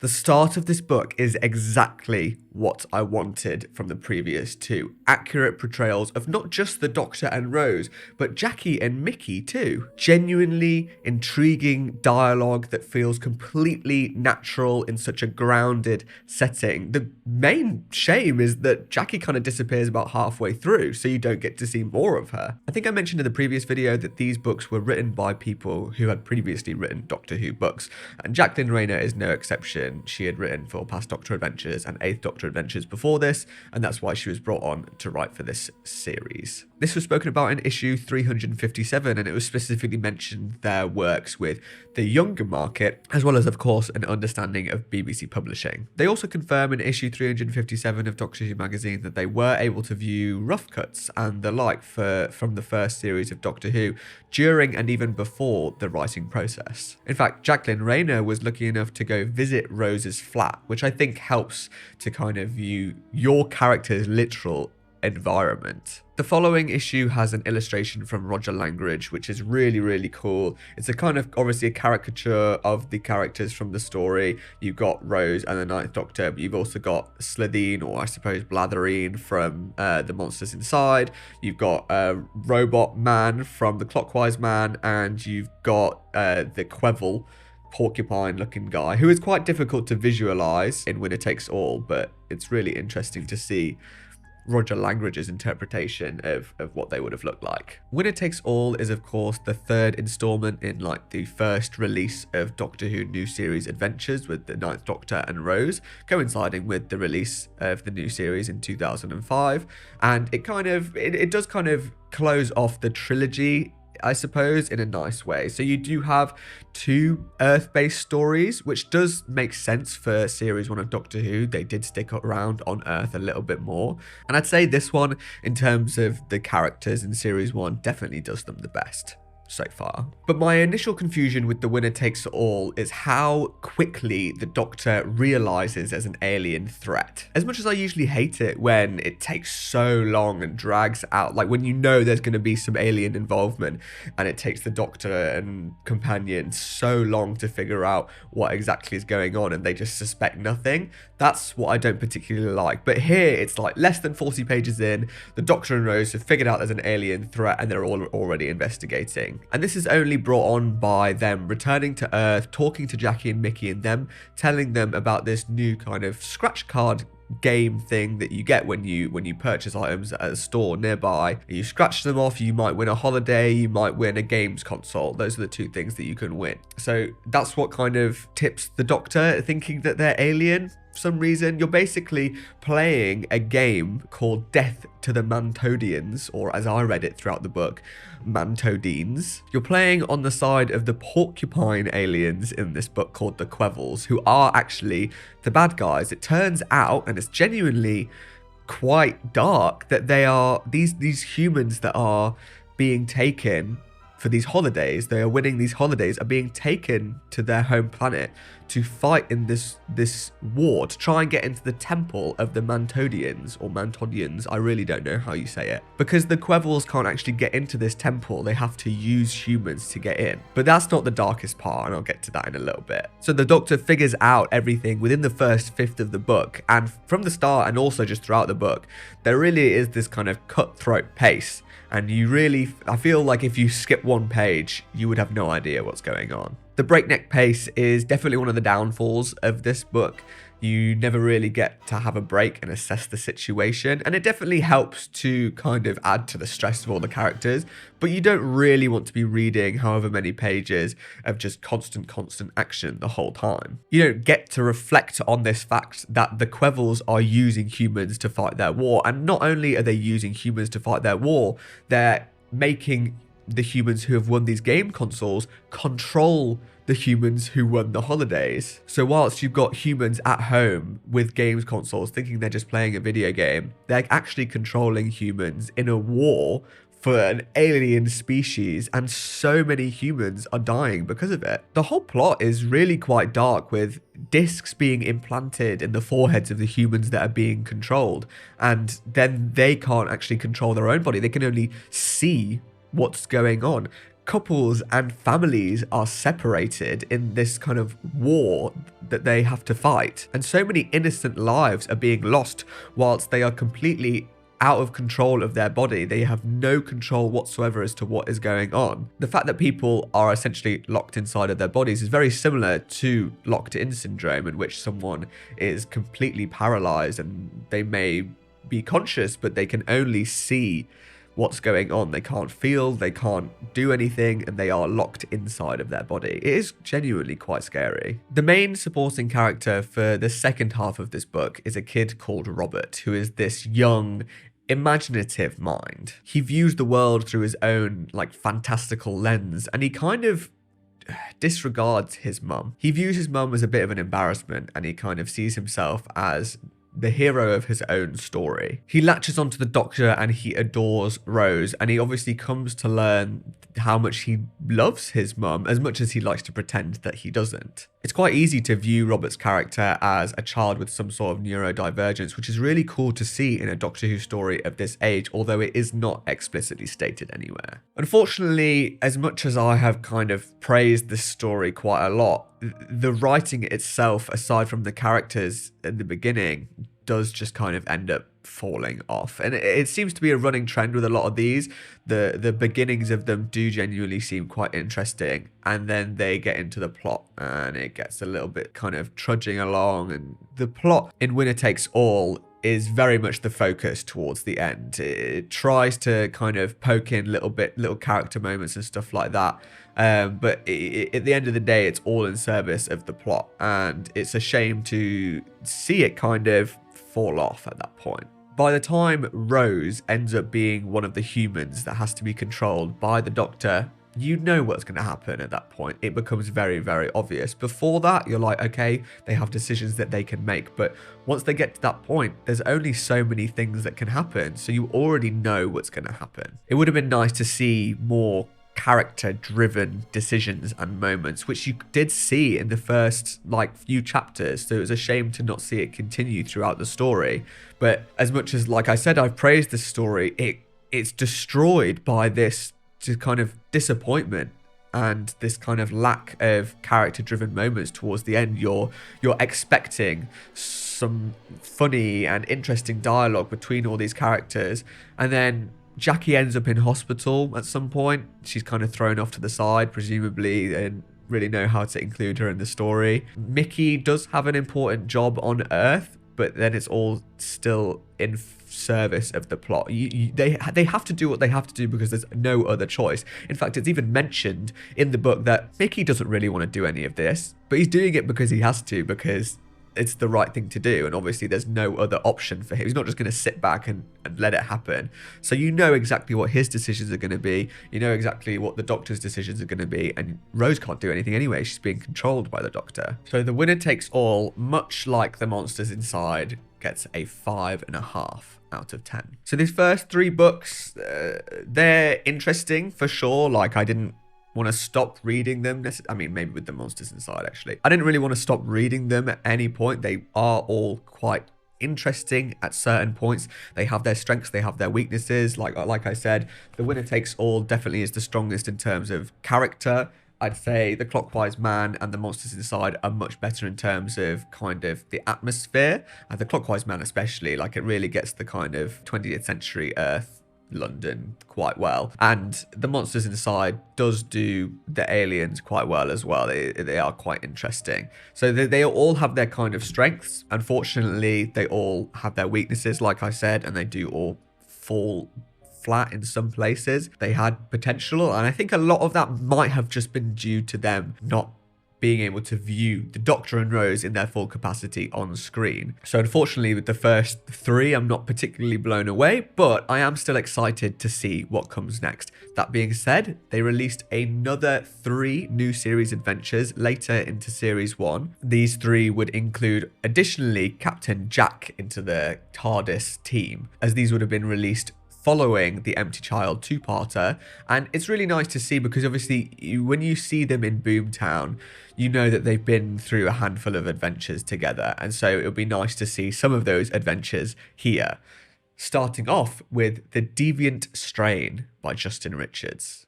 The start of this book is exactly what I wanted from the previous two. Accurate portrayals of not just the Doctor and Rose, but Jackie and Mickey too. Genuinely intriguing dialogue that feels completely natural in such a grounded setting. The main shame is that Jackie kind of disappears about halfway through, so you don't get to see more of her. I think I mentioned in the previous video that these books were written by people who had previously written Doctor Who books, and Jacqueline Raynor is no exception. She had written for Past Doctor Adventures and Eighth Doctor Adventures before this, and that's why she was brought on to write for this series. This was spoken about in issue 357, and it was specifically mentioned their works with the younger market, as well as, of course, an understanding of BBC publishing. They also confirm in issue 357 of Doctor Who magazine that they were able to view rough cuts and the like from the first series of Doctor Who during and even before the writing process. In fact, Jacqueline Raynor was lucky enough to go visit Rose's flat, which I think helps to kind of view your character's literal environment. The following issue has an illustration from Roger Langridge, which is really, really cool. It's a kind of obviously a caricature of the characters from the story. You've got Rose and the Ninth Doctor, but you've also got Slitheen, or I suppose Blathereen, from The Monsters Inside. You've got Robot Man from The Clockwise Man, and you've got the Queville porcupine looking guy, who is quite difficult to visualize in Winner Takes All, but it's really interesting to see Roger Langridge's interpretation of what they would have looked like. Winner Takes All is, of course, the third installment in like the first release of Doctor Who new series adventures with the Ninth Doctor and Rose, coinciding with the release of the new series in 2005, and it does kind of close off the trilogy, I suppose, in a nice way. So you do have two Earth-based stories, which does make sense for series 1 of Doctor Who. They did stick around on Earth a little bit more. And I'd say this one, in terms of the characters in series 1, definitely does them the best so far. But my initial confusion with the Winner Takes All is how quickly the Doctor realizes there's an alien threat. As much as I usually hate it when it takes so long and drags out, like when you know there's going to be some alien involvement and it takes the Doctor and companion so long to figure out what exactly is going on and they just suspect nothing, that's what I don't particularly like. But here it's like less than 40 pages in, the Doctor and Rose have figured out there's an alien threat and they're all already investigating. And this is only brought on by them returning to Earth, talking to Jackie and Mickey, and them telling them about this new kind of scratch card game thing that you get when you purchase items at a store nearby. You scratch them off, you might win a holiday, you might win a games console. Those are the two things that you can win. So that's what kind of tips the Doctor thinking that they're alien. For some reason, you're basically playing a game called Death to the Mantodians, or as I read it throughout the book, Mantodines. You're playing on the side of the porcupine aliens in this book called the Quevilles, who are actually the bad guys. It turns out, and it's genuinely quite dark, that they are these humans that are being taken for these holidays, they are winning these holidays, are being taken to their home planet to fight in this war, to try and get into the temple of the Mantodians, or Mantodians, I really don't know how you say it. Because the Quevilles can't actually get into this temple, they have to use humans to get in. But that's not the darkest part, and I'll get to that in a little bit. So the Doctor figures out everything within the first fifth of the book, and from the start, and also just throughout the book, there really is this kind of cutthroat pace. And I feel like if you skip one page, you would have no idea what's going on. The breakneck pace is definitely one of the downfalls of this book. You never really get to have a break and assess the situation, and it definitely helps to kind of add to the stress of all the characters, but you don't really want to be reading however many pages of just constant action the whole time. You don't get to reflect on this fact that the Quevilles are using humans to fight their war, and not only are they using humans to fight their war, they're making the humans who have won these game consoles control the humans who won the holidays. So whilst you've got humans at home with games consoles thinking they're just playing a video game, they're actually controlling humans in a war for an alien species, and so many humans are dying because of it. The whole plot is really quite dark, with discs being implanted in the foreheads of the humans that are being controlled, and then they can't actually control their own body. They can only see what's going on. couples and families are separated in this kind of war that they have to fight. And so many innocent lives are being lost whilst they are completely out of control of their body. They have no control whatsoever as to what is going on. The fact that people are essentially locked inside of their bodies is very similar to locked in syndrome, in which someone is completely paralyzed and they may be conscious, but they can only see what's going on. They can't feel, they can't do anything, and they are locked inside of their body. It is genuinely quite scary. The main supporting character for the second half of this book is a kid called Robert, who is this young, imaginative mind. He views the world through his own, like, fantastical lens, and he kind of disregards his mum. He views his mum as a bit of an embarrassment, and he kind of sees himself as the hero of his own story. He latches onto the Doctor and he adores Rose, and he obviously comes to learn how much he loves his mum as much as he likes to pretend that he doesn't. It's quite easy to view Robert's character as a child with some sort of neurodivergence, which is really cool to see in a Doctor Who story of this age, although it is not explicitly stated anywhere. Unfortunately, as much as I have kind of praised this story quite a lot, the writing itself, aside from the characters in the beginning, does just kind of end up falling off. And it seems to be a running trend with a lot of these. The beginnings of them do genuinely seem quite interesting, and then they get into the plot and it gets a little bit kind of trudging along. And the plot in Winner Takes All is very much the focus towards the end. It tries to kind of poke in little character moments and stuff like that. But at the end of the day, it's all in service of the plot, and it's a shame to see it kind of fall off at that point. By the time Rose ends up being one of the humans that has to be controlled by the Doctor, you know what's going to happen at that point. It becomes very, very obvious. Before that, you're like, okay, they have decisions that they can make. But once they get to that point, there's only so many things that can happen. So you already know what's going to happen. It would have been nice to see more character-driven decisions and moments, which you did see in the first few chapters, so it was a shame to not see it continue throughout the story. But as much as, like I said, I've praised this story, it's destroyed by this kind of disappointment and this kind of lack of character-driven moments towards the end. You're expecting some funny and interesting dialogue between all these characters, and then Jackie ends up in hospital at some point. She's kind of thrown off to the side, presumably, and really know how to include her in the story. Mickey does have an important job on Earth, but then it's all still in service of the plot. They have to do what they have to do because there's no other choice. In fact, it's even mentioned in the book that Mickey doesn't really want to do any of this, but he's doing it because he has to, because it's the right thing to do, and obviously there's no other option for him. He's not just going to sit back and let it happen. So you know exactly what his decisions are going to be, you know exactly what the Doctor's decisions are going to be, and Rose can't do anything anyway. She's being controlled by the Doctor. So The Winner Takes All, much like The Monsters Inside, gets a 5.5 out of 10. So these first 3 books, they're interesting for sure. I didn't want to stop reading them. I mean, maybe with The Monsters Inside, actually. I didn't really want to stop reading them at any point. They are all quite interesting at certain points. They have their strengths, they have their weaknesses. Like I said, The Winner Takes All definitely is the strongest in terms of character. I'd say The Clockwise Man and The Monsters Inside are much better in terms of kind of the atmosphere. And The Clockwise Man especially, it really gets the kind of 20th century Earth, London quite well, and The Monsters Inside does do the aliens quite well as well. They are quite interesting. So they all have their kind of strengths. Unfortunately, they all have their weaknesses, like I said, and they do all fall flat in some places. They had potential, and I think a lot of that might have just been due to them not being able to view the Doctor and Rose in their full capacity on screen. So unfortunately, with the first 3, I'm not particularly blown away, but I am still excited to see what comes next. That being said, they released another 3 new series adventures later into series 1. These 3 would include additionally Captain Jack into the TARDIS team, as these would have been released following the Empty Child 2-parter. And it's really nice to see, because obviously when you see them in Boomtown, you know that they've been through a handful of adventures together, and so it'll be nice to see some of those adventures here. Starting off with The Deviant Strain by Justin Richards.